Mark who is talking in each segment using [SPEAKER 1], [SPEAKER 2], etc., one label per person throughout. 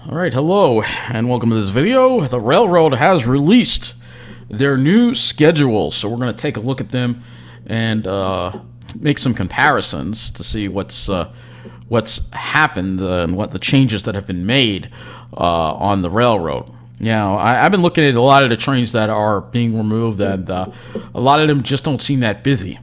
[SPEAKER 1] All right, hello, and welcome to this video. The railroad has released their new schedule, so we're going to take a look at them and make some comparisons to see what's happened and what the changes that have been made on the railroad. Now, I've been looking at a lot of the trains that are being removed, and a lot of them just don't seem that busy.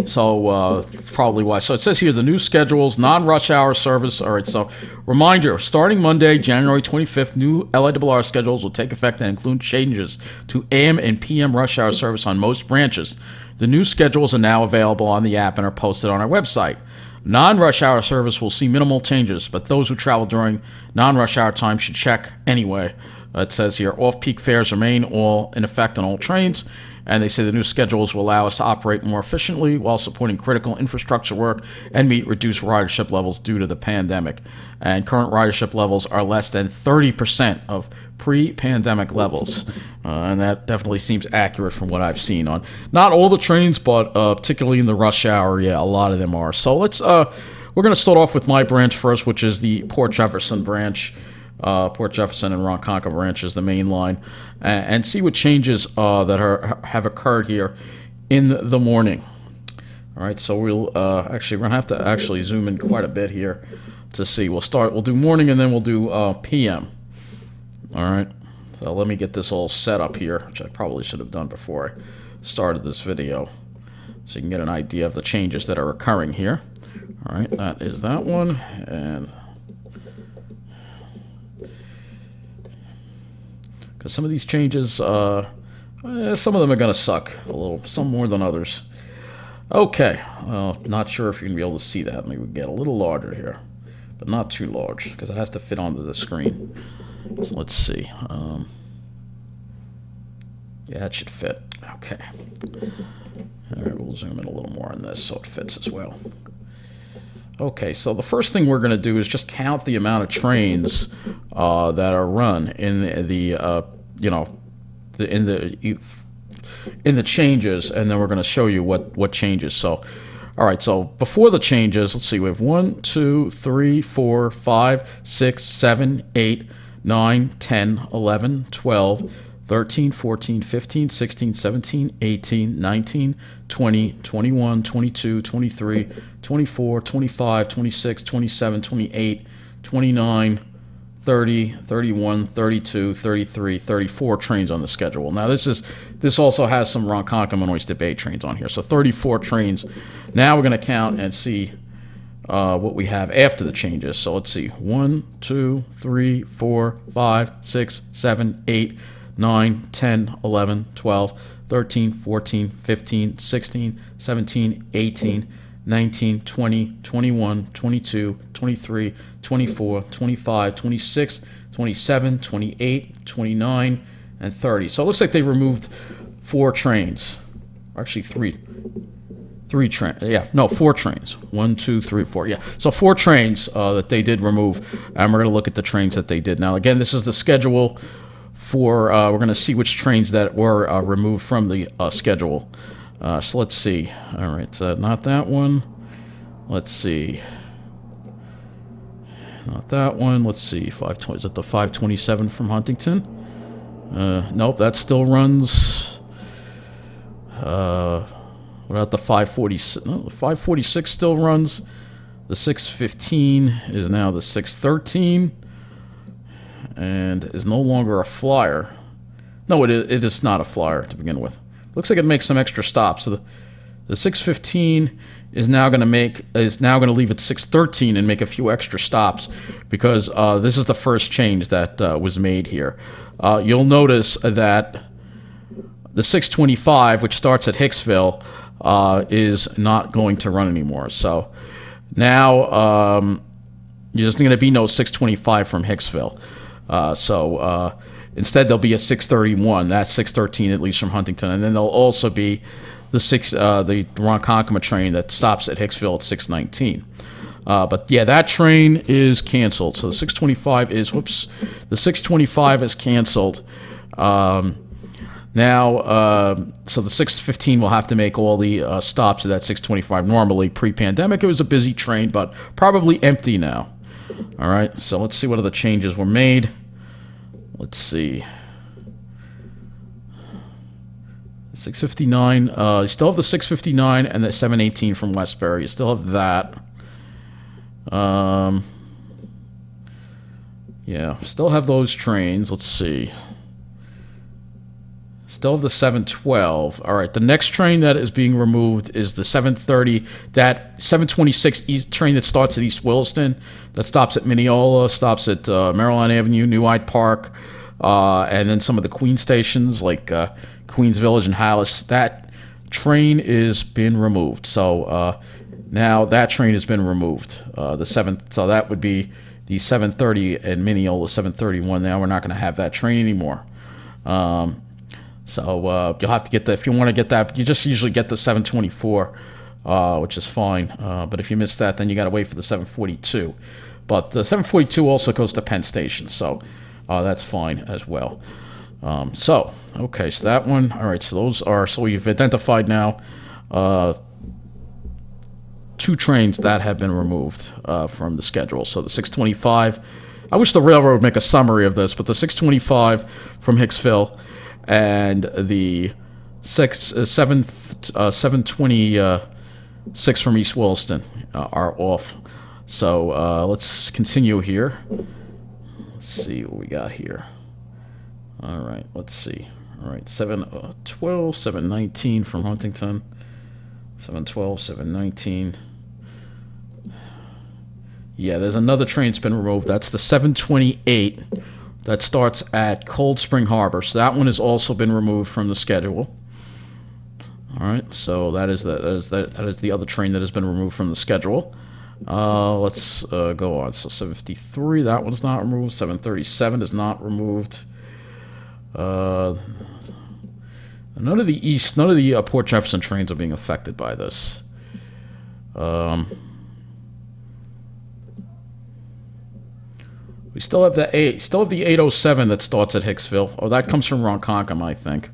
[SPEAKER 1] So that's probably why. So it says here the new schedules, non-rush hour service. All right, so reminder, starting Monday, January 25th, new LIRR schedules will take effect and include changes to AM and PM rush hour service on most branches. The new schedules are now available on the app and are posted on our website. Non-rush hour service will see minimal changes, but those who travel during non-rush hour time should check anyway. It says here, off-peak fares remain all in effect on all trains, and they say the new schedules will allow us to operate more efficiently while supporting critical infrastructure work and meet reduced ridership levels due to the pandemic. And current ridership levels are less than 30% of pre-pandemic levels, and that definitely seems accurate from what I've seen on not all the trains, but particularly in the rush hour. Yeah, a lot of them are. So let's we're going to start off with my branch first, which is the Port Jefferson branch. Port Jefferson and Ronkonkoma branch is the main line, and see what changes that have occurred here in the morning. All right, so we're going to have to actually zoom in quite a bit here to see. We'll do morning and then we'll do PM. All right, so let me get this all set up here, which I probably should have done before I started this video, so you can get an idea of the changes that are occurring here. All right, that is that one, and because some of these changes, some of them are going to suck a little, some more than others. Okay, not sure if you're going to be able to see that. Maybe we get a little larger here, but not too large because it has to fit onto the screen. So let's see. Yeah, it should fit. Okay. All right, we'll zoom in a little more on this so it fits as well. Okay, so the first thing we're going to do is just count the amount of trains that are run in in the changes, and then we're going to show you what changes. So, all right, so before the changes, let's see, we have 1, 2, 3, 4, 5, 6, 7, 8, 9, 10, 11, 12, 13, 14, 15, 16, 17, 18, 19, 20, 21, 22, 23, 24, 25, 26, 27, 28, 29, 30, 31, 32, 33, 34 trains on the schedule. Now this also has some Ronkonkoma and Oyster Bay trains on here. So 34 trains. Now we're going to count and see what we have after the changes. So let's see. 1, 2, 3, 4, 5, 6, 7, 8, 9, 10, 11, 12, 13, 14, 15, 16, 17, 18, 19, 20, 21, 22, 23, 24, 25, 26, 27, 28, 29, and 30. So it looks like they removed 4 trains. Actually, 3 trains. Yeah, no, 4 trains. 1, 2, 3, 4. Yeah, so 4 trains that they did remove, and we're going to look at the trains that they did. Now, again, this is the schedule for, we're going to see which trains that were removed from the schedule. So let's see. All right, so not that one. Let's see. Not that one. Let's see. 520. Is it the 527 from Huntington? Nope, that still runs. What about the 546? No, the 546 still runs. The 615 is now the 613. And is no longer a flyer. No, it is not a flyer to begin with. Looks like it makes some extra stops. So the 615 is now going to leave at 613 and make a few extra stops because this is the first change that was made here. You'll notice that the 625, which starts at Hicksville, is not going to run anymore. So now there's going to be no 625 from Hicksville. Instead, there'll be a 631. That's 613 at least from Huntington, and then there'll also be the Ronkonkoma train that stops at Hicksville at 619. But yeah, that train is canceled. So the 625 is the 625 is canceled. So the 615 will have to make all the stops at that 625. Normally, pre-pandemic, it was a busy train, but probably empty now. All right, so let's see what other changes were made. Let's see. 659. You still have the 659 and the 718 from Westbury. You still have that. Yeah, still have those trains. Let's see. Still have the 712. All right, the next train that is being removed is the 730. That 726 East train that starts at East Williston, that stops at Mineola, stops at Maryland Avenue, New Hyde Park, and then some of the Queen stations like Queens Village and Hollis. That train is being removed. So now that train has been removed. The 7th, so that would be the 730 and Mineola 731. Now we're not going to have that train anymore. So you'll have to get the, if you want to get that, you just usually get the 724, which is fine. But if you miss that, then you got to wait for the 742. But the 742 also goes to Penn Station, so that's fine as well. Okay, so that one. All right, so those are, so we've identified now 2 trains that have been removed from the schedule. So the 625, I wish the railroad would make a summary of this, but the 625 from Hicksville and the 726 from East Williston are off. So let's continue here. Let's see what we got here. All right, let's see. All right, 712, 719 from Huntington. 712, 719. Yeah, there's another train that's been removed. That's the 728 that starts at Cold Spring Harbor. So that one has also been removed from the schedule. All right, so that is the other train that has been removed from the schedule. Let's go on. So 753, that one's not removed. 737 is not removed. None of the Port Jefferson trains are being affected by this. We still have the 807 that starts at Hicksville. Oh, that comes from Ronkonkoma, I think.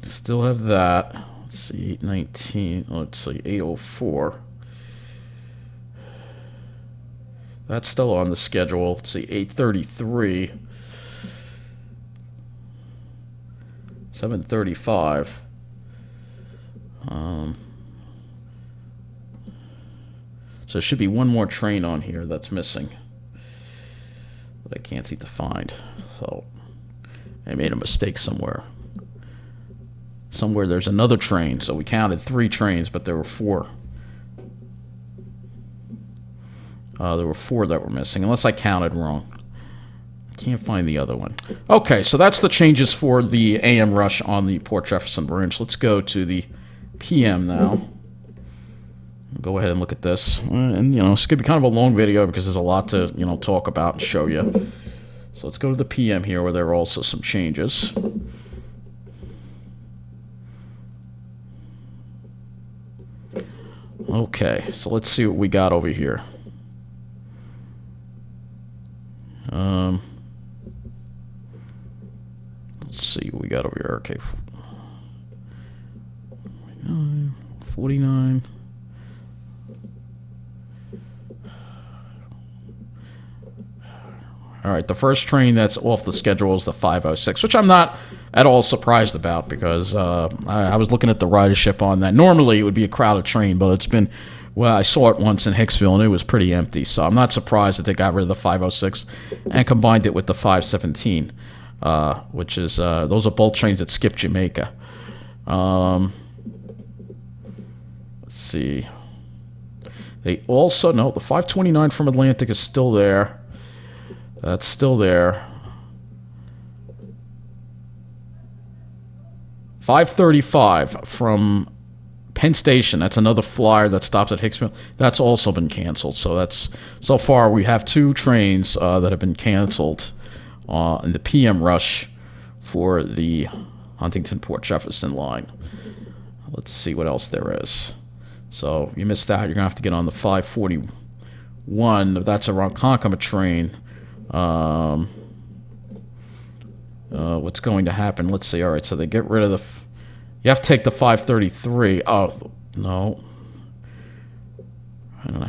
[SPEAKER 1] Still have that. Let's see, 819. Let's see, 804. That's still on the schedule. Let's see, 833. 735. So there should be one more train on here that's missing that I can't seem to find. So I made a mistake somewhere. Somewhere there's another train. So we counted 3 trains, but there were 4. There were 4 that were missing, unless I counted wrong. Can't find the other one. Okay, so that's the changes for the AM rush on the Port Jefferson branch. Let's go to the PM now. Go ahead and look at this. And, you know, it's going to be kind of a long video because there's a lot to, you know, talk about and show you. So let's go to the PM here where there are also some changes. Okay, so let's see what we got over here. Let's see what we got over here. Okay, 49. All right, the first train that's off the schedule is the 506, which I'm not at all surprised about because I was looking at the ridership on that. Normally, it would be a crowded train, but it's been, well, I saw it once in Hicksville, and it was pretty empty. So I'm not surprised that they got rid of the 506 and combined it with the 517, which is, those are both trains that skip Jamaica. Let's see. They also, no, the 529 from Atlantic is still there. That's still there. 535 from Penn Station. That's another flyer that stops at Hicksville. That's also been canceled. So that's, so far we have 2 trains that have been canceled in the PM rush for the Huntington Port Jefferson line. Let's see what else there is. So you missed out. You're gonna have to get on the 541. That's a Ronkonkoma train. What's going to happen? Let's see. All right, so they get rid of the. You have to take the 533. Oh no.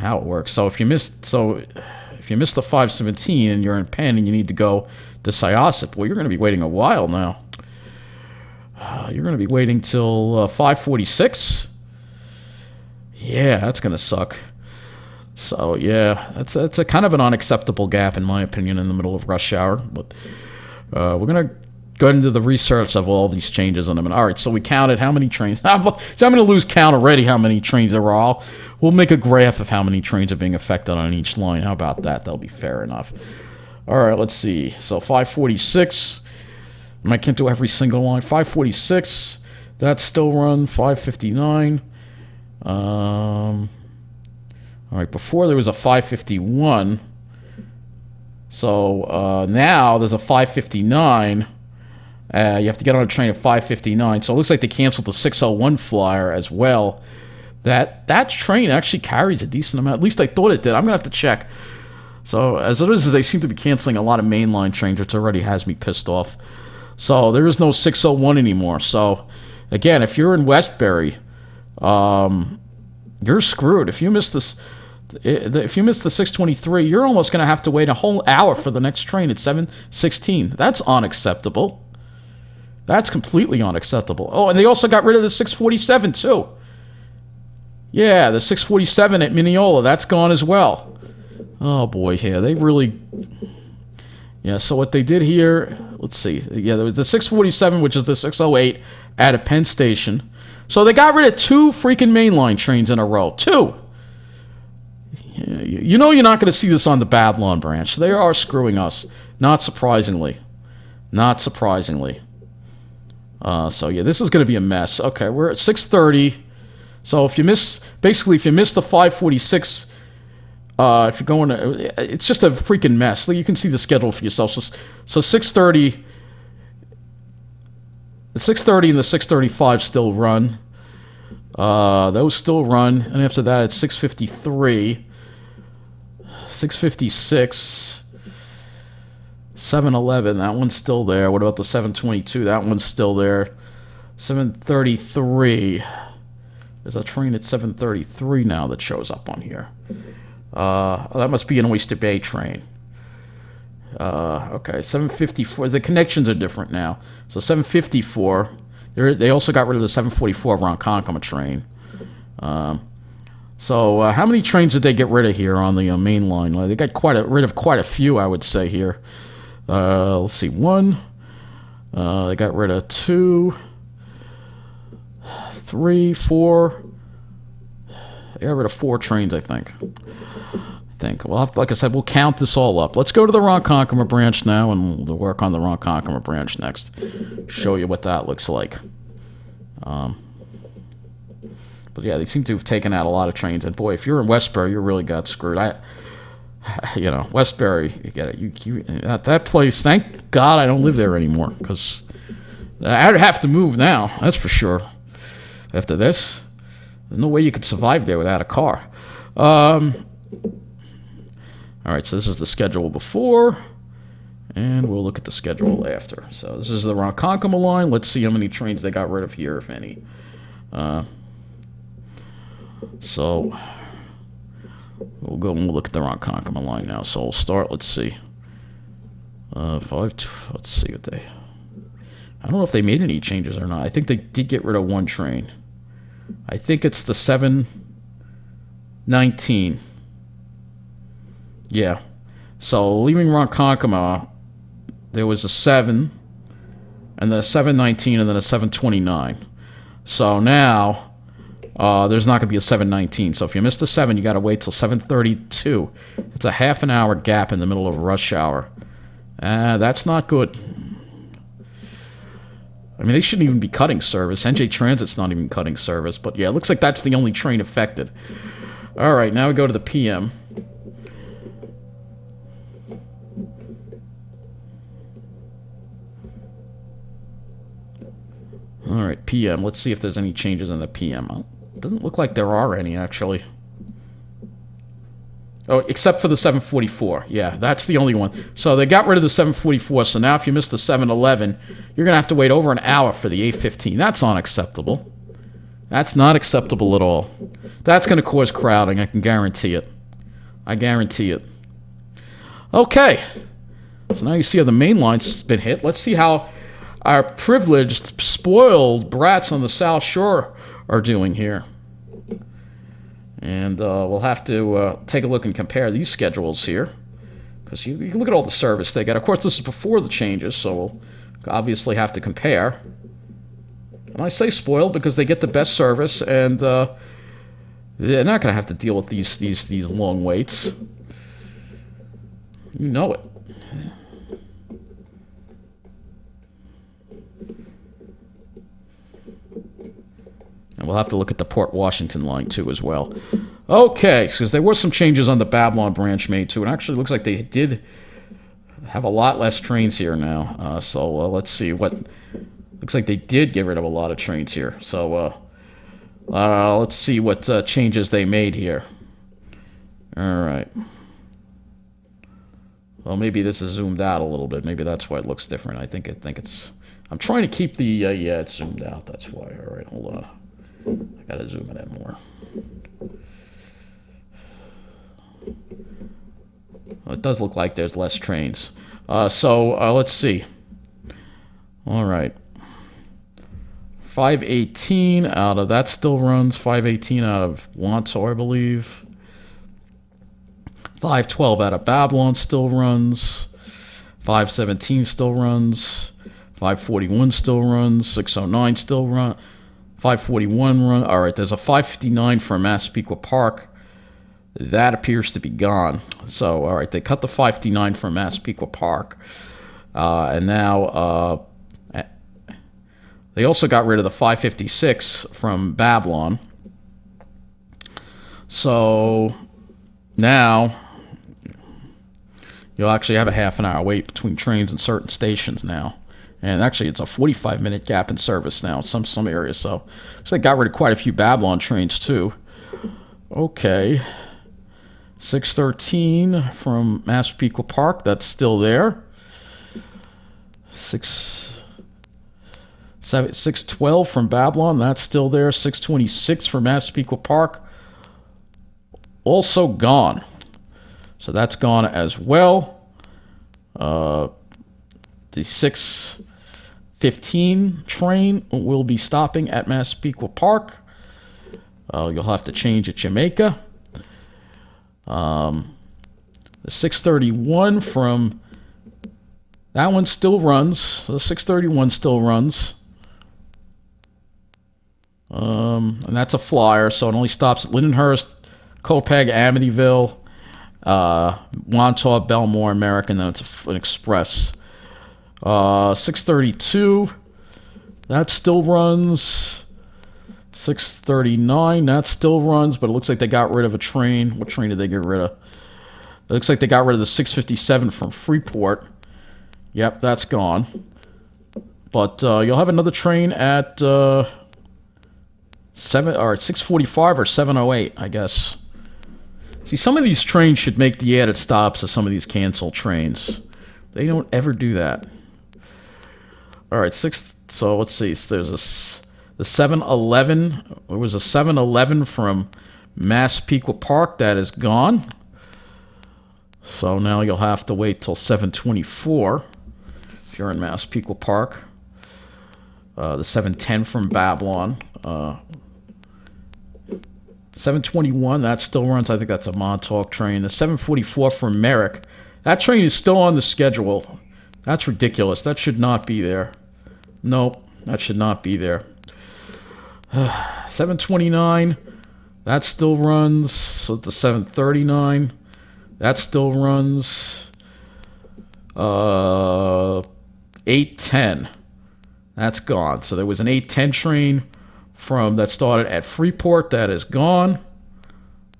[SPEAKER 1] how it works. So if you missed the 517 and you're in Penn and you need to go to Syosset, well, you're going to be waiting a while now. You're going to be waiting till 546. Yeah, that's going to suck. So yeah, that's a kind of an unacceptable gap in my opinion in the middle of rush hour. But we're going to go into the research of all these changes on them. All right, so we counted how many trains. So I'm going to lose count already how many trains there are. We'll make a graph of how many trains are being affected on each line. How about that? That'll be fair enough. All right, let's see. So 546. I can't do every single line. 546. That's still run. 559. All right, before there was a 551. So now there's a 559. You have to get on a train at 5:59, so it looks like they canceled the 6:01 flyer as well. That train actually carries a decent amount. At least I thought it did. I'm gonna have to check. So as it is, they seem to be canceling a lot of mainline trains, which already has me pissed off. So there is no 6:01 anymore. So again, if you're in Westbury, you're screwed. If you miss this. If you miss the 6:23, you're almost going to have to wait a whole hour for the next train at 7:16. That's unacceptable. That's completely unacceptable. Oh, and they also got rid of the 6:47 too. Yeah, the 6:47 at Mineola, that's gone as well. Oh boy, yeah, they really... Yeah, so what they did here, let's see. Yeah, there was the 6:47, which is the 6:08 at Penn Station. So they got rid of 2 freaking mainline trains in a row. 2! You know you're not going to see this on the Babylon branch. They are screwing us. Not surprisingly. Not surprisingly. So yeah, this is going to be a mess. Okay, we're at 6:30. So if you miss, basically, if you miss the 5:46, if you're going to, it's just a freaking mess. You can see the schedule for yourself. So 6:30, the 6:30 and the 6:35 still run. Those still run, and after that it's 6:53, 6:56. 7:11, that one's still there. What about the 7:22? That one's still there. 7:33. There's a train at 7:33 now that shows up on here. That must be an Oyster Bay train. Okay, 7:54. The connections are different now. So 7:54. They also got rid of the 7:44 Ronkonkoma train. So how many trains did they get rid of here on the main line? They got rid of quite a few, I would say here. Let's see, 1. They got rid of 2, 3, 4. They got rid of 4 trains, I think. Well, like I said, we'll count this all up. Let's go to the Ronkonkoma branch now, and we'll work on the Ronkonkoma branch next. Show you what that looks like. But yeah, they seem to have taken out a lot of trains. And boy, if you're in Westbury, you really got screwed. Westbury, you get it. That place, thank God I don't live there anymore, because I'd have to move now, that's for sure. After this, there's no way you could survive there without a car. All right, so this is the schedule before, and we'll look at the schedule after. So this is the Ronkonkoma line. Let's see how many trains they got rid of here, if any. So we'll go and we'll look at the Ronkonkoma line now. So we'll start. Let's see. Let's see what they. I don't know if they made any changes or not. I think they did get rid of 1 train. I think it's the 7:19. Yeah. So leaving Ronkonkoma, there was a 7, and then a 7:19, and then a 7:29. So now there's not going to be a 7:19. So if you missed a 7, you got to wait till 7:32. It's a half an hour gap in the middle of rush hour. That's not good. I mean, they shouldn't even be cutting service. NJ Transit's not even cutting service. But yeah, it looks like that's the only train affected. All right, now we go to the PM. All right, PM. Let's see if there's any changes in the PM. It doesn't look like there are any, actually. Oh, except for the 7:44. Yeah, that's the only one. So they got rid of the 7:44. So now if you missed the 7:11, you're going to have to wait over an hour for the 8:15. That's unacceptable. That's not acceptable at all. That's going to cause crowding, I can guarantee it. I guarantee it. Okay. So now you see how the main line's been hit. Let's see how our privileged, spoiled brats on the South Shore are doing here. And we'll have to take a look and compare these schedules here. Because you look at all the service they get. Of course, this is before the changes, so we'll obviously have to compare. And I say spoiled because they get the best service, and they're not going to have to deal with these long waits. You know it. And we'll have to look at the Port Washington line, too, as well. Okay, because there were some changes on the Babylon branch made, too. And actually, it looks like they did have a lot less trains here now. So let's see what... Looks like they did get rid of a lot of trains here. So let's see what changes they made here. All right. Well, maybe this is zoomed out a little bit. Maybe that's why it looks different. I think it's... I'm trying to keep the... yeah, it's zoomed out. That's why. All right, hold on. I gotta zoom it in more. Well, it does look like there's less trains. So let's see. All right. 518 out of that still runs. 518 out of Wanto, I believe. 512 out of Babylon still runs. 517 still runs. 541 still runs. 609 still runs. 541 run. All right, there's a 559 from Massapequa Park. That appears to be gone. So, all right, they cut the 559 from Massapequa Park. And now they also got rid of the 556 from Babylon. So now you'll actually have a half an hour wait between trains in certain stations now. And actually, it's a 45-minute gap in service now in some areas. So they got rid of quite a few Babylon trains, too. Okay. 613 from Massapequa Park. That's still there. 612 from Babylon. That's still there. 626 from Massapequa Park. Also gone. So that's gone as well. The 615 train will be stopping at Massapequa Park. You'll have to change at Jamaica. The 631 from... That one still runs. The 631 still runs. And that's a flyer, so it only stops at Lindenhurst, Copiague, Amityville, Wantagh, Belmore, American, then it's an express. 632, that still runs. 639, that still runs, but it looks like they got rid of a train. What train did they get rid of? It looks like they got rid of the 657 from Freeport. Yep, that's gone. But you'll have another train at 645 or 708, I guess. See, some of these trains should make the added stops of some of these canceled trains. They don't ever do that. All right, so let's see. There's the 711. There was a 711 from Massapequa Park that is gone. So now you'll have to wait till 724 if you're in Massapequa Park. The 710 from Babylon. 721, that still runs. I think that's a Montauk train. The 744 from Merrick. That train is still on the schedule. That's ridiculous. That should not be there. Nope, that should not be there. 729, that still runs. So the 739, that still runs. 810, that's gone. So there was an 810 train that started at Freeport that is gone.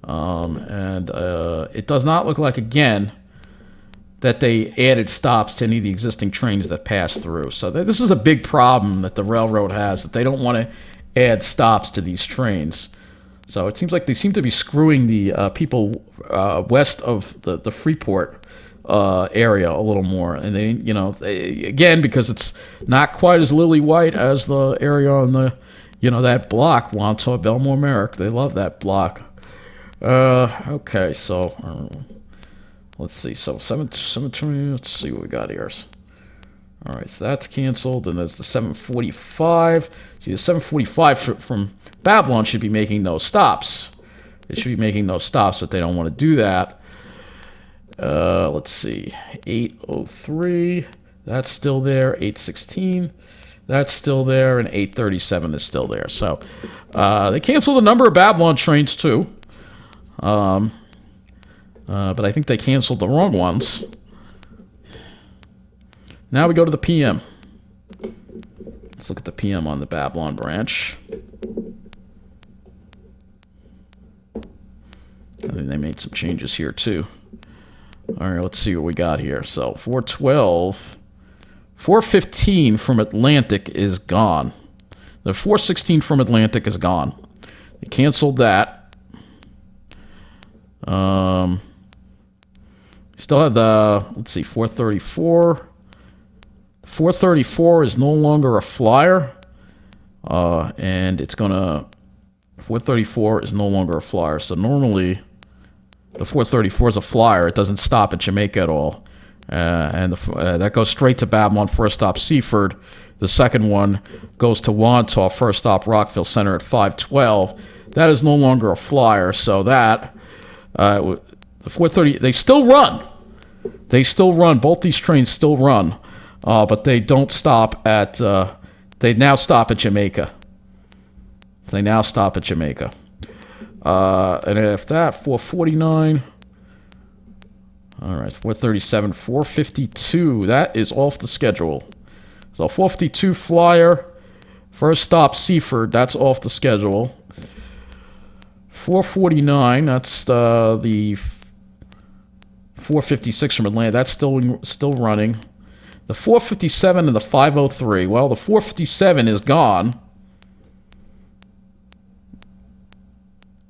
[SPEAKER 1] And it does not look like, again, that they added stops to any of the existing trains that pass through. So this is a big problem that the railroad has, that they don't want to add stops to these trains. So it seems like they seem to be screwing the people west of the Freeport area a little more. And they, again, because it's not quite as lily white as the area on the, that block, Wantagh, Belmore, Merrick. They love that block. Okay, so let's see. So 720. Let's see what we got here. All right, so that's canceled, and there's the 745. See, the 745 from Babylon should be making no stops. They should be making no stops, but they don't want to do that. Let's see. 803. That's still there. 816. That's still there, and 837 is still there. So they canceled a number of Babylon trains too. But I think they canceled the wrong ones. Now we go to the PM. Let's look at the PM on the Babylon branch. I think they made some changes here too. All right, let's see what we got here. So 412. 415 from Atlantic is gone. The 416 from Atlantic is gone. They canceled that. Still have the, let's see, 434. 434 is no longer a flyer. And it's going to, 434 is no longer a flyer. So normally, the 434 is a flyer. It doesn't stop at Jamaica at all. And that goes straight to Babylon, first stop Seaford. The second one goes to Wantagh, first stop Rockville Center at 512. That is no longer a flyer, so that, the 430, they still run. They still run. Both these trains still run, but they don't stop at, they now stop at Jamaica. They now stop at Jamaica. And if that, 449... All right, 437, 452. That is off the schedule. So 452 flyer, first stop Seaford. That's off the schedule. 449. That's the 456 from Atlanta. That's still running. The 457 and the 503. Well, the 457 is gone,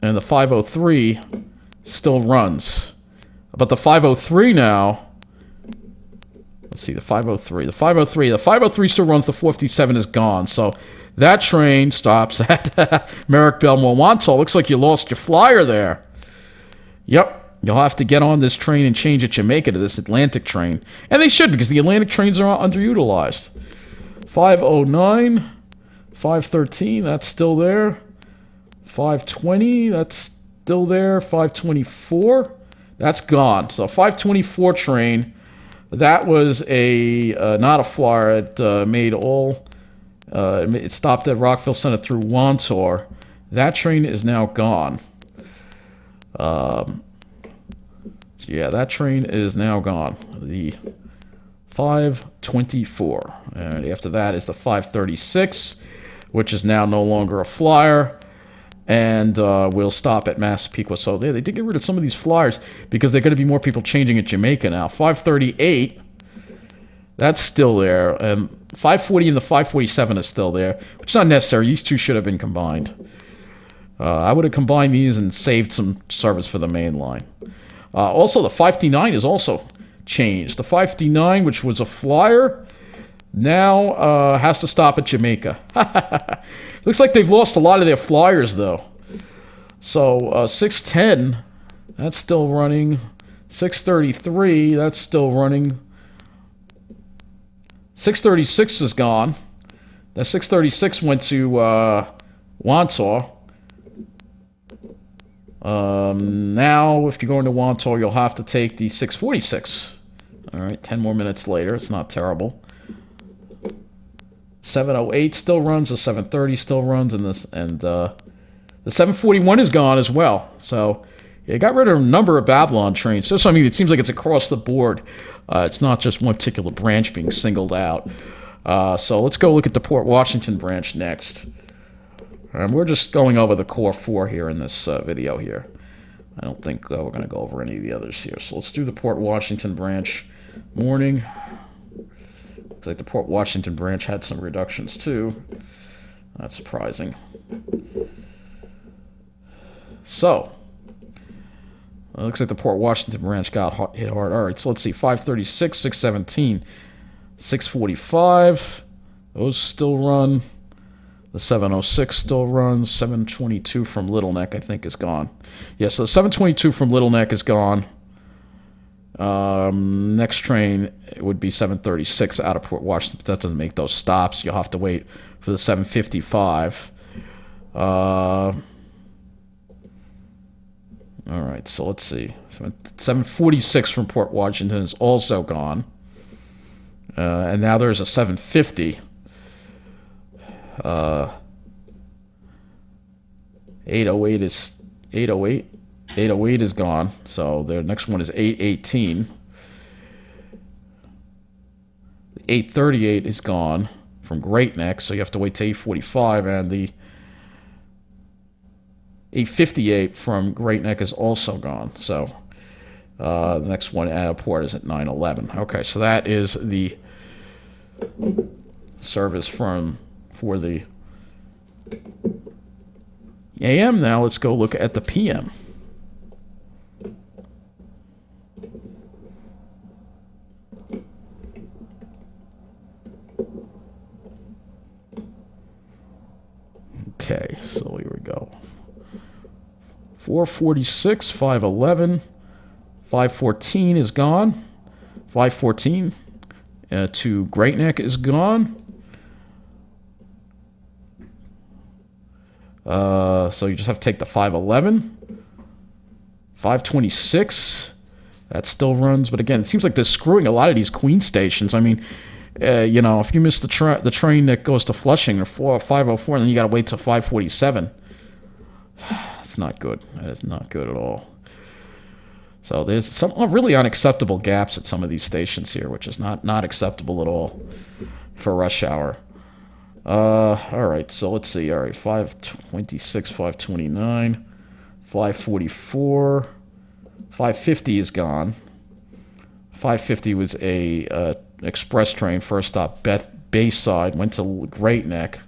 [SPEAKER 1] and the 503 still runs. But the 503 now, let's see, the 503. The 503 still runs, the 457 is gone. So that train stops at Merrick, Belmore, Wantagh. Looks like you lost your flyer there. Yep, you'll have to get on this train and change at Jamaica to this Atlantic train. And they should, because the Atlantic trains are underutilized. 509, 513, that's still there. 520, that's still there. 524. That's gone. So 524 train, that was a not a flyer. It made all. It stopped at Rockville Center through Wantagh. That train is now gone. Yeah, that train is now gone. The 524, and after that is the 536, which is now no longer a flyer. And we'll stop at Massapequa. So they did get rid of some of these flyers because there are going to be more people changing at Jamaica now. 538, that's still there. And 540 and the 547 is still there, which is not necessary. These two should have been combined. I would have combined these and saved some service for the main line. Also, the 559 is also changed. The 559, which was a flyer, now has to stop at Jamaica. Looks like they've lost a lot of their flyers, though. So 610, that's still running. 633, that's still running. 636 is gone. That 636 went to Wantagh. Now, if you're going to Wantagh, you'll have to take the 646. All right, 10 more minutes later. It's not terrible. 708 still runs, the 730 still runs, and the 741 is gone as well. So yeah, got rid of a number of Babylon trains. So I mean, it seems like it's across the board. It's not just one particular branch being singled out. So let's go look at the Port Washington branch next. We're just going over the core four here in this video here. I don't think we're going to go over any of the others here. So let's do the Port Washington branch. Morning. Looks like the Port Washington branch had some reductions too. Not surprising. So, it looks like the Port Washington branch got hit hard. All right, so let's see. 536, 617, 645. Those still run. The 706 still runs. 722 from Little Neck, I think, is gone. Yeah, so the 722 from Little Neck is gone. Next train would be 736 out of Port Washington. That doesn't make those stops. You'll have to wait for the 755. All right, so let's see. 746 from Port Washington is also gone. And now there's a 750. 808 is 808 is gone. So the next one is 818. 838 is gone from Great Neck, so you have to wait till 845, and the 858 from Great Neck is also gone. So the next one out of port is at 911. Okay, so that is the service for the AM. Now let's go look at the PM. Okay, so here we go. 446, 511, 514 is gone. 514 to Great Neck is gone. So you just have to take the 511. 526, that still runs, but again, it seems like they're screwing a lot of these Queen stations. I mean, you know, if you miss the train that goes to Flushing or 504, then you got to wait till 547. It's not good. That is not good at all. So there's some really unacceptable gaps at some of these stations here, which is not acceptable at all for rush hour. All right, so let's see. All right, 526, 529, 544, 550 is gone. 550 was a express train, first stop Bayside, went to Great Neck.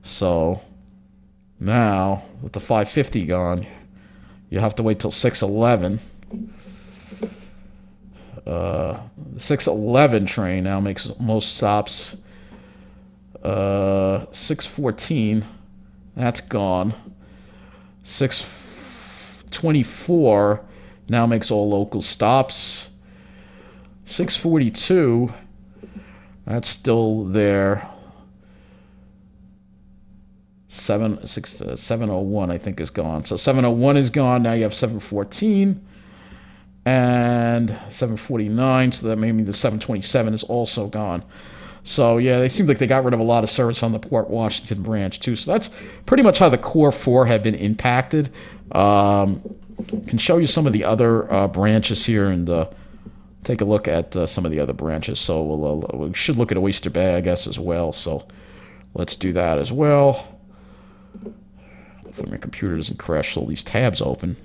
[SPEAKER 1] So now with the 550 gone, you have to wait till 611. The 611 train now makes most stops. 614, that's gone. 624 now makes all local stops. 642, that's still there. 701, I think, is gone. So 701 is gone. Now you have 714 and 749. So that maybe the 727 is also gone. So yeah, they seem like they got rid of a lot of service on the Port Washington branch too. So that's pretty much how the core four have been impacted. Can show you some of the other branches here and take a look at some of the other branches. So we should look at Oyster Bay, I guess, as well. So let's do that as well. Hopefully my computer doesn't crash all these tabs open.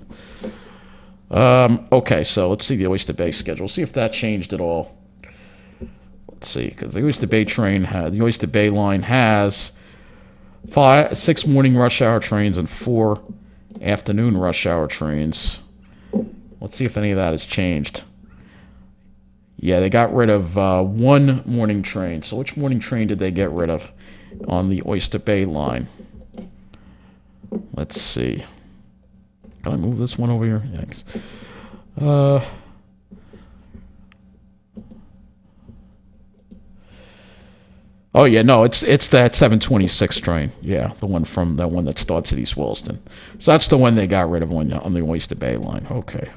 [SPEAKER 1] Okay, so let's see the Oyster Bay schedule. See if that changed at all. Let's see, because the Oyster Bay the Oyster Bay line has 6 morning rush hour trains and 4 afternoon rush hour trains. Let's see if any of that has changed. Yeah, they got rid of 1 morning train. So which morning train did they get rid of on the Oyster Bay line? Let's see. Can I move this one over here? Thanks. Oh yeah, no, it's that 726 train. Yeah, the one that starts at East Williston. So that's the one they got rid of on the Oyster Bay line. Okay,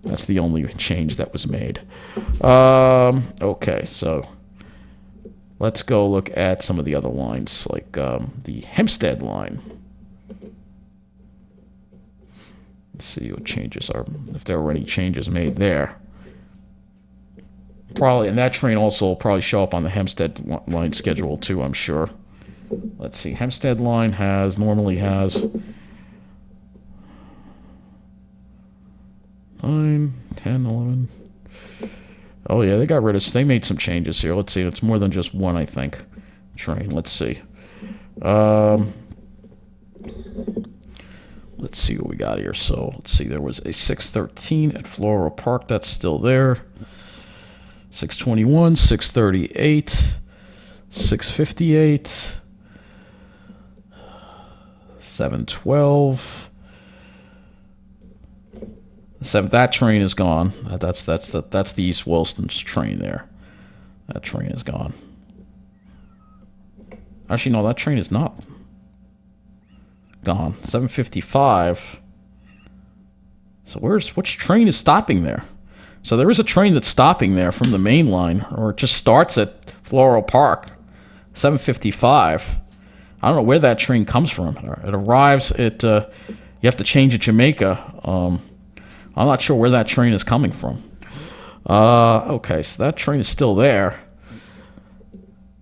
[SPEAKER 1] that's the only change that was made. Okay, so let's go look at some of the other lines, like the Hempstead line. Let's see what changes are, if there were any changes made there. Probably, and that train also will probably show up on the Hempstead line schedule too, I'm sure. Let's see, Hempstead line normally has 9, 10, 11. Oh yeah, they made some changes here. Let's see, it's more than just one, I think, train. Let's see. Let's see what we got here. So let's see, there was a 613 at Floral Park, that's still there. 621, 638, 658, 712. That train is gone. That's the East Williston's train there. That train is gone. Actually, no, that train is not gone. 755. So which train is stopping there? So there is a train that's stopping there from the main line, or it just starts at Floral Park. 755. I don't know where that train comes from. It arrives at, you have to change at Jamaica. I'm not sure where that train is coming from. Okay, so that train is still there.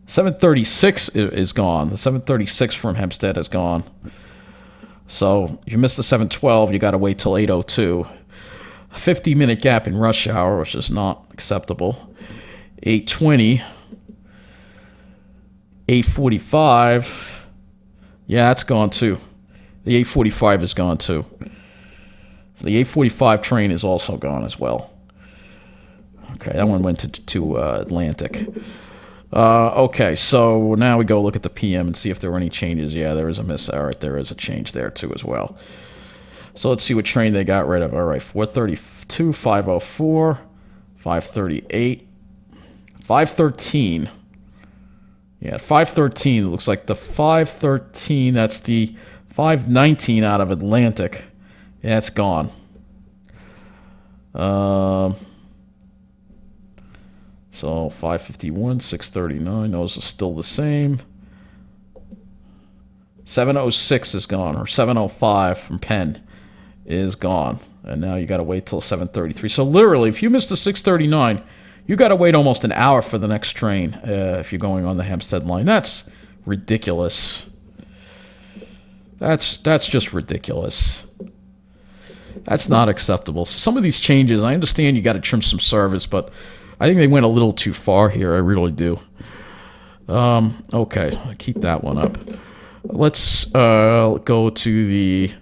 [SPEAKER 1] 736 is gone. The 736 from Hempstead is gone. So if you missed the 712, you got to wait till 802. A 50-minute gap in rush hour, which is not acceptable. 820. 845. Yeah, that's gone too. The 845 is gone too. So the 845 train is also gone as well. Okay, that one went to Atlantic. Okay, so now we go look at the PM and see if there were any changes. Yeah, there is a miss. All right, there is a change there too as well. So let's see what train they got rid of. All right, 432, 504, 538, 513. Yeah, 513. It looks like the 513, that's the 519 out of Atlantic. Yeah, it's gone. So 551, 639, those are still the same. 706 is gone, or 705 from Penn is gone. And now you got to wait till 733. So literally, if you missed the 639, you got to wait almost an hour for the next train if you're going on the Hempstead line. That's ridiculous. That's just ridiculous. That's not acceptable. Some of these changes, I understand you got to trim some service, but I think they went a little too far here. I really do. Okay, keep that one up. Let's go to the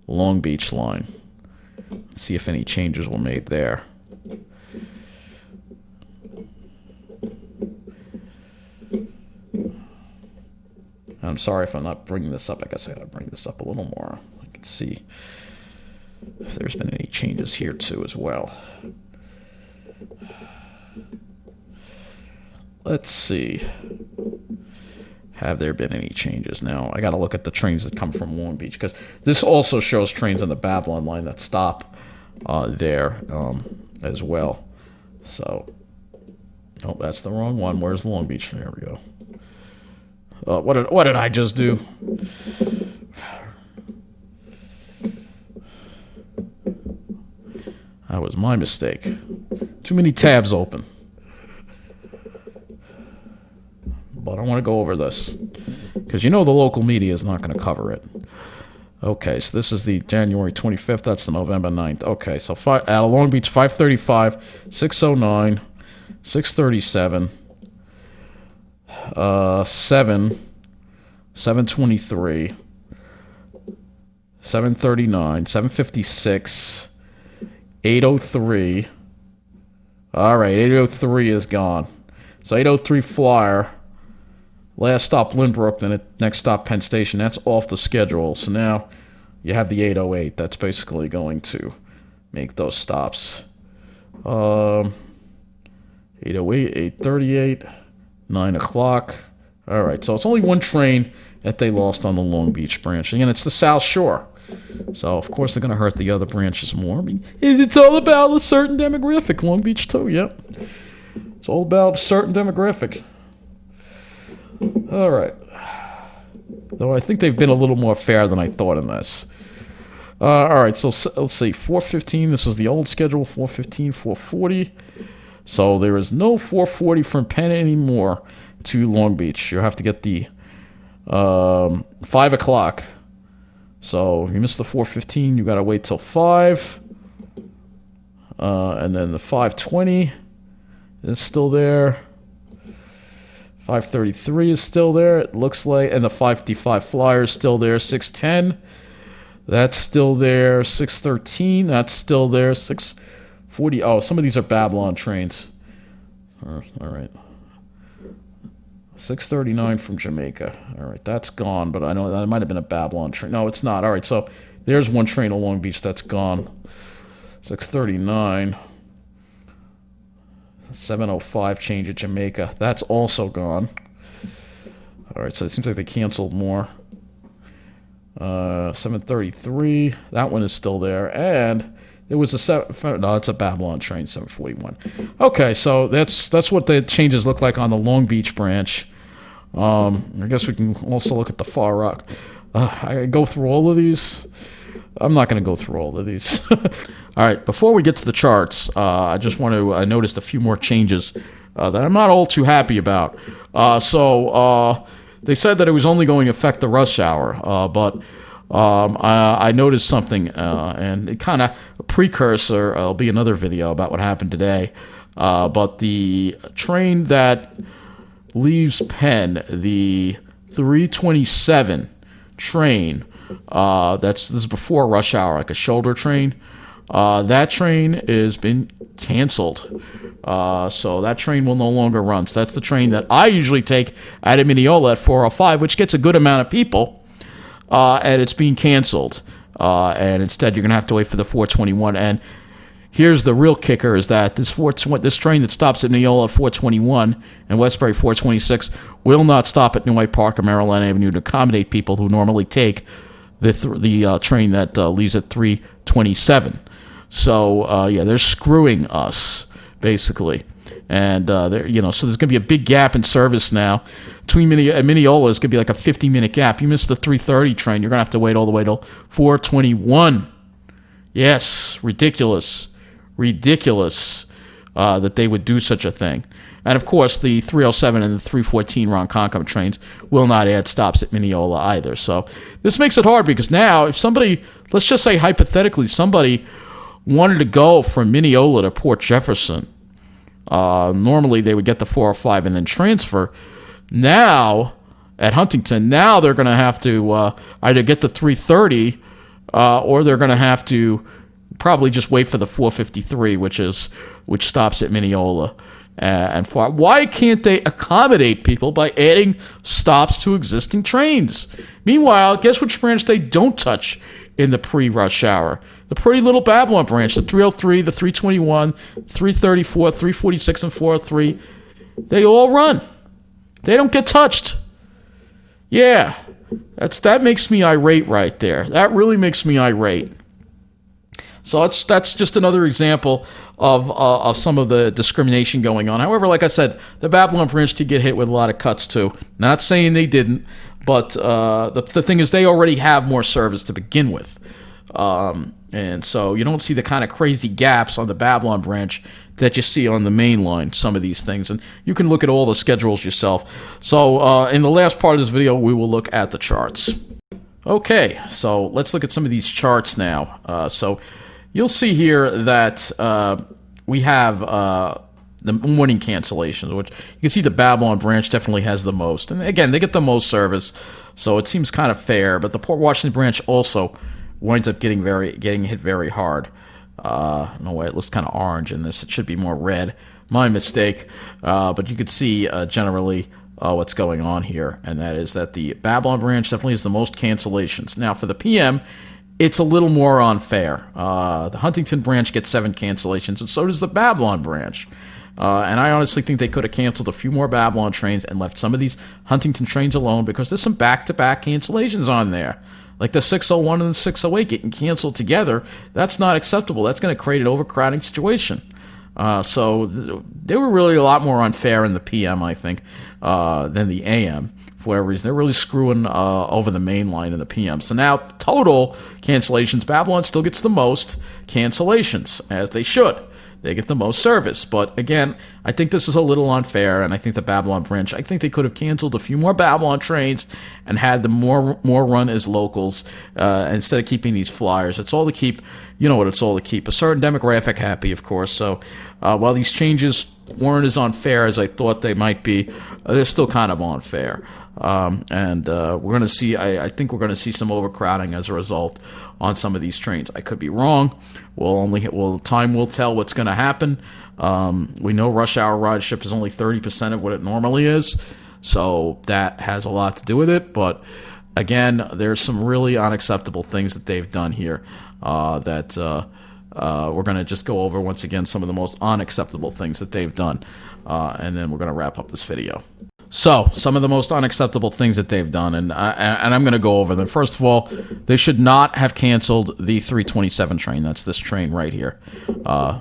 [SPEAKER 1] Long Beach line. See if any changes were made there. I'm sorry if I'm not bringing this up. I guess I got to bring this up a little more. I can see if there's been any changes here too as well. Let's see. Have there been any changes? Now, I got to look at the trains that come from Long Beach, because this also shows trains on the Babylon line that stop there as well. So, oh, that's the wrong one. Where's the Long Beach? There we go. What did I just do? That was my mistake. Too many tabs open. But I want to go over this, because you know the local media is not going to cover it. Okay, so this is the January 25th. That's the November 9th. Okay, so out of Long Beach, 535, 609, 637, 723, 739, 756, 803. All right, 803 is gone. So 803 Flyer. Last stop Lynbrook, then next stop Penn Station. That's off the schedule. So now you have the 808. That's basically going to make those stops. 808, 838, 9 o'clock. All right, so it's only one train that they lost on the Long Beach branch. Again, it's the South Shore. So, of course, they're going to hurt the other branches more. I mean, it's all about a certain demographic. Long Beach, too, yep. It's all about a certain demographic. All right. Though I think they've been a little more fair than I thought in this. All right, so let's see. 415, this is the old schedule. 415, 440. So there is no 440 from Penn anymore to Long Beach. You'll have to get the 5 o'clock. So if you missed the 415, you got to wait till 5. And then the 520 is still there. 533 is still there, it looks like. And the 555 Flyer is still there. 610, that's still there. 613, that's still there. 640, oh, some of these are Babylon trains. All right. 6:39 from Jamaica. All right, that's gone, but I know that might have been a Babylon train. No, it's not. All right, so there's one train to Long Beach that's gone. 6:39. 7:05 change at Jamaica. That's also gone. All right, so it seems like they canceled more. 7:33. That one is still there, and it was no, it's a Babylon train. 7:41. Okay, so that's what the changes look like on the Long Beach branch. I guess we can also look at the Far Rock. I go through all of these. I'm not going to go through all of these. All right, before we get to the charts, I just want to. I noticed a few more changes that I'm not all too happy about. They said that it was only going to affect the rush hour, but I noticed something, and it kind of a precursor. It'll be another video about what happened today. But the train that leaves Penn, the 327 train, this is before rush hour, like a shoulder train. That train has been canceled. So that train will no longer run. So that's the train that I usually take out of Mineola at 4:05, which gets a good amount of people, and it's being canceled. And instead, you're going to have to wait for the 421. And here's the real kicker: is that this train that stops at Mineola at 421 and Westbury 426 will not stop at New Park or Maryland Avenue to accommodate people who normally take the train that leaves at 327. So yeah, they're screwing us basically, and so there's going to be a big gap in service now between Mineola. Is going to be like a 50-minute gap. You miss the 3:30 train, you're going to have to wait all the way till 4:21. Yes, ridiculous that they would do such a thing. And of course, the 307 and the 314 Ronkonkoma trains will not add stops at Mineola either. So this makes it hard, because now if somebody, let's just say hypothetically, somebody wanted to go from Mineola to Port Jefferson, normally they would get the 405 and then transfer. Now at Huntington, now they're going to have to either get the 330 or they're going to have to probably just wait for the 453, which stops at Mineola and far. Why can't they accommodate people by adding stops to existing trains? Meanwhile, guess which branch they don't touch in the pre-rush hour? The pretty little Babylon branch, the 303, the 321, 334, 346, and 403. They all run. They don't get touched. Yeah, that makes me irate right there. That really makes me irate. So that's just another example of some of the discrimination going on. However, like I said, the Babylon branch did get hit with a lot of cuts too. Not saying they didn't, but the thing is, they already have more service to begin with. And so you don't see the kind of crazy gaps on the Babylon branch that you see on the main line, some of these things. And you can look at all the schedules yourself. So in the last part of this video, we will look at the charts. Okay, so let's look at some of these charts now. So you'll see here that we have the morning cancellations, which you can see the Babylon branch definitely has the most. And again, they get the most service, so it seems kind of fair. But the Port Washington branch also winds up getting hit very hard. No way, it looks kind of orange in this. It should be more red. My mistake. But you can see generally what's going on here, and that is that the Babylon branch definitely has the most cancellations. Now, for the PM, it's a little more unfair. The Huntington branch gets 7 cancellations, and so does the Babylon branch. And I honestly think they could have canceled a few more Babylon trains and left some of these Huntington trains alone, because there's some back-to-back cancellations on there. Like the 601 and the 608 getting canceled together. That's not acceptable. That's going to create an overcrowding situation. So they were really a lot more unfair in the PM, I think, than the AM. For whatever reason, they're really screwing over the main line in the PM. So now, total cancellations, Babylon still gets the most cancellations, as they should. They get the most service. But again, I think this is a little unfair, and I think the Babylon branch, I think they could have canceled a few more Babylon trains and had them more run as locals instead of keeping these flyers. It's all to keep, you know what it's all to keep, a certain demographic happy, of course. So while these changes weren't as unfair as I thought they might be, they're still kind of unfair. And we're going to see, I think we're going to see some overcrowding as a result on some of these trains. I could be wrong. Time will tell what's going to happen. We know rush hour ridership is only 30% of what it normally is. So that has a lot to do with it. But again, there's some really unacceptable things that they've done here that we're going to just go over once again some of the most unacceptable things that they've done. And then we're going to wrap up this video. So, some of the most unacceptable things that they've done, and I'm going to go over them. First of all, they should not have canceled the 327 train. That's this train right here.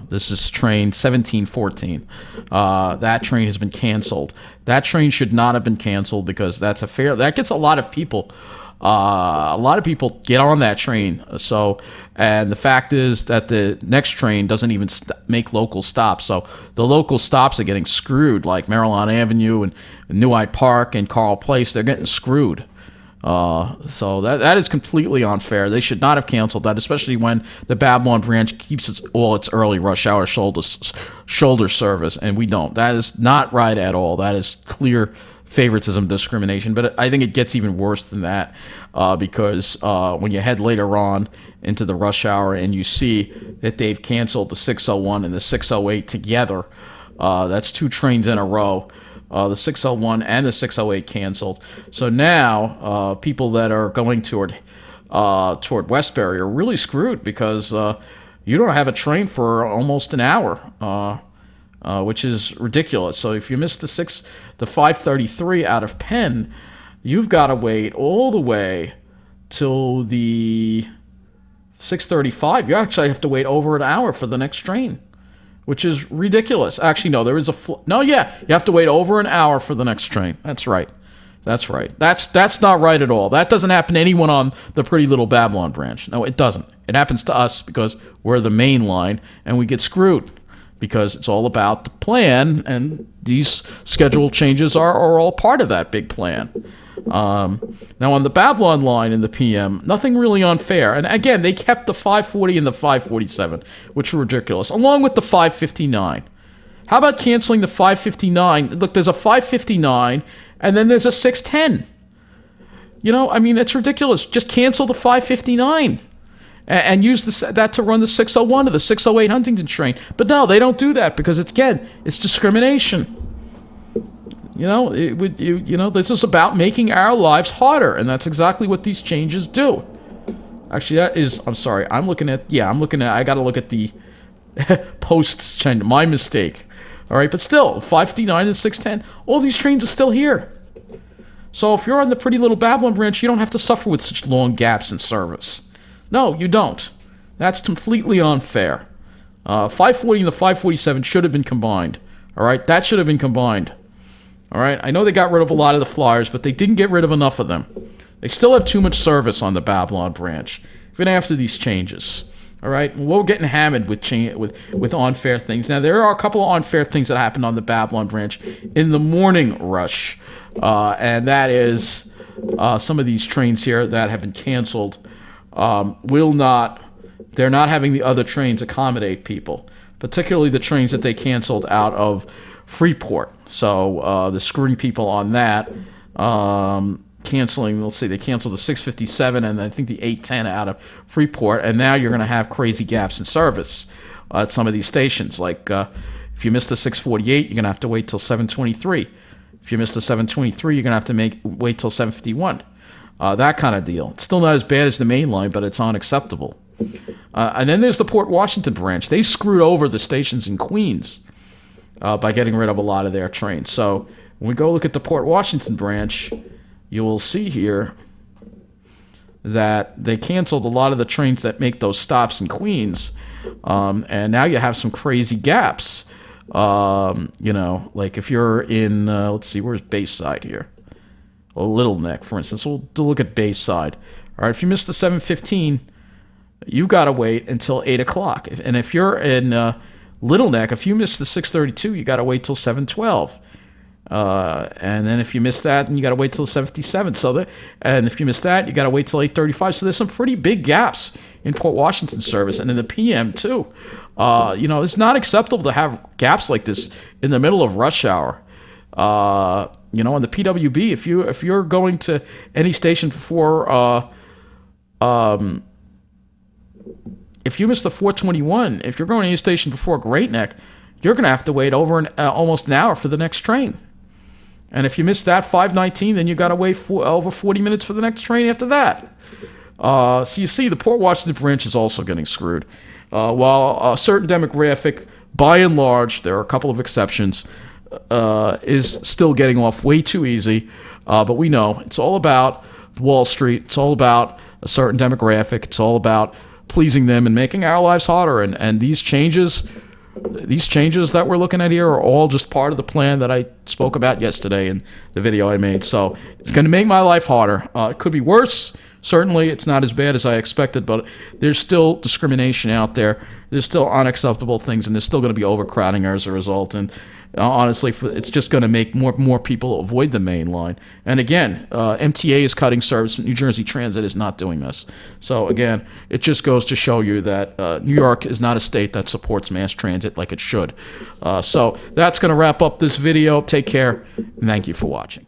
[SPEAKER 1] This is train 1714. That train has been canceled. That train should not have been canceled because that gets a lot of people. A lot of people get on that train. So, and the fact is that the next train doesn't even make local stops. So the local stops are getting screwed, like Maryland Avenue and New Hyde Park and Carl Place. They're getting screwed. So that is completely unfair. They should not have canceled that, especially when the Babylon branch keeps all its early rush hour shoulder service, and we don't. That is not right at all. That is clear favoritism, discrimination. But I think it gets even worse than that because when you head later on into the rush hour and you see that they've canceled the 601 and the 608 together, that's two trains in a row. The 601 and the 608 canceled. So now people that are going toward Westbury are really screwed because you don't have a train for almost an hour. Which is ridiculous. So if you miss the 5:33 out of Penn, you've got to wait all the way till the 6:35. You actually have to wait over an hour for the next train, which is ridiculous. Actually, no, there is you have to wait over an hour for the next train. That's right. That's not right at all. That doesn't happen to anyone on the Pretty Little Babylon branch. No, it doesn't. It happens to us because we're the main line and we get screwed. Because it's all about the plan, and these schedule changes are all part of that big plan. Now, on the Babylon line in the PM, nothing really unfair. And again, they kept the 540 and the 547, which are ridiculous, along with the 559. How about canceling the 559? Look, there's a 559, and then there's a 610. It's ridiculous. Just cancel the 559. And use that to run the 601 or the 608 Huntington train. But no, they don't do that because it's discrimination. This is about making our lives harder, and that's exactly what these changes do. Actually, I'm sorry. I got to look at the posts change. My mistake. All right, but still, 559 and 610, all these trains are still here. So if you're on the Pretty Little Babylon branch, you don't have to suffer with such long gaps in service. No, you don't. That's completely unfair. 540 and the 547 should have been combined. All right, that should have been combined. All right, I know they got rid of a lot of the flyers, but they didn't get rid of enough of them. They still have too much service on the Babylon branch, even after these changes. All right, we're getting hammered with unfair things. Now, there are a couple of unfair things that happened on the Babylon branch in the morning rush, and that is some of these trains here that have been canceled. They're not having the other trains accommodate people, particularly the trains that they canceled out of Freeport. So they're screwing people on that. Canceling, let's see, they canceled the 657 and I think the 810 out of Freeport, and now you're going to have crazy gaps in service at some of these stations. Like if you miss the 648, you're going to have to wait till 723. If you miss the 723, you're going to have to wait till 751. That kind of deal. It's still not as bad as the main line, but it's unacceptable. And then there's the Port Washington branch. They screwed over the stations in Queens by getting rid of a lot of their trains. So when we go look at the Port Washington branch, you will see here that they canceled a lot of the trains that make those stops in Queens. And now you have some crazy gaps. Like if you're in, let's see, where's Bayside here? Little Neck, for instance. We'll look at Bayside. All right, if you miss the 7:15, you've got to wait until 8 o'clock. And if you're in Little Neck, if you miss the 6:32, you got to wait till 7:12. And then if you miss that, then you got to wait till 7:57. And if you miss that, you got to wait till 8:35. So there's some pretty big gaps in Port Washington service and in the PM too. It's not acceptable to have gaps like this in the middle of rush hour. On the PWB, if you're going to any station before, if you miss the 421, if you're going to any station before Great Neck, you're going to have to wait over almost an hour for the next train. And if you miss that 519, then you got to wait over 40 minutes for the next train after that. So you see, the Port Washington branch is also getting screwed. While a certain demographic, by and large, there are a couple of exceptions, is still getting off way too easy. But we know it's all about Wall Street. It's all about a certain demographic. It's all about pleasing them and making our lives harder. And these changes that we're looking at here are all just part of the plan that I spoke about yesterday in the video I made. So it's going to make my life harder. It could be worse. Certainly, it's not as bad as I expected, but there's still discrimination out there. There's still unacceptable things, and there's still going to be overcrowding as a result. And honestly, it's just going to make more people avoid the main line. And again, MTA is cutting service. New Jersey Transit is not doing this. So again, it just goes to show you that New York is not a state that supports mass transit like it should. So that's going to wrap up this video. Take care, and thank you for watching.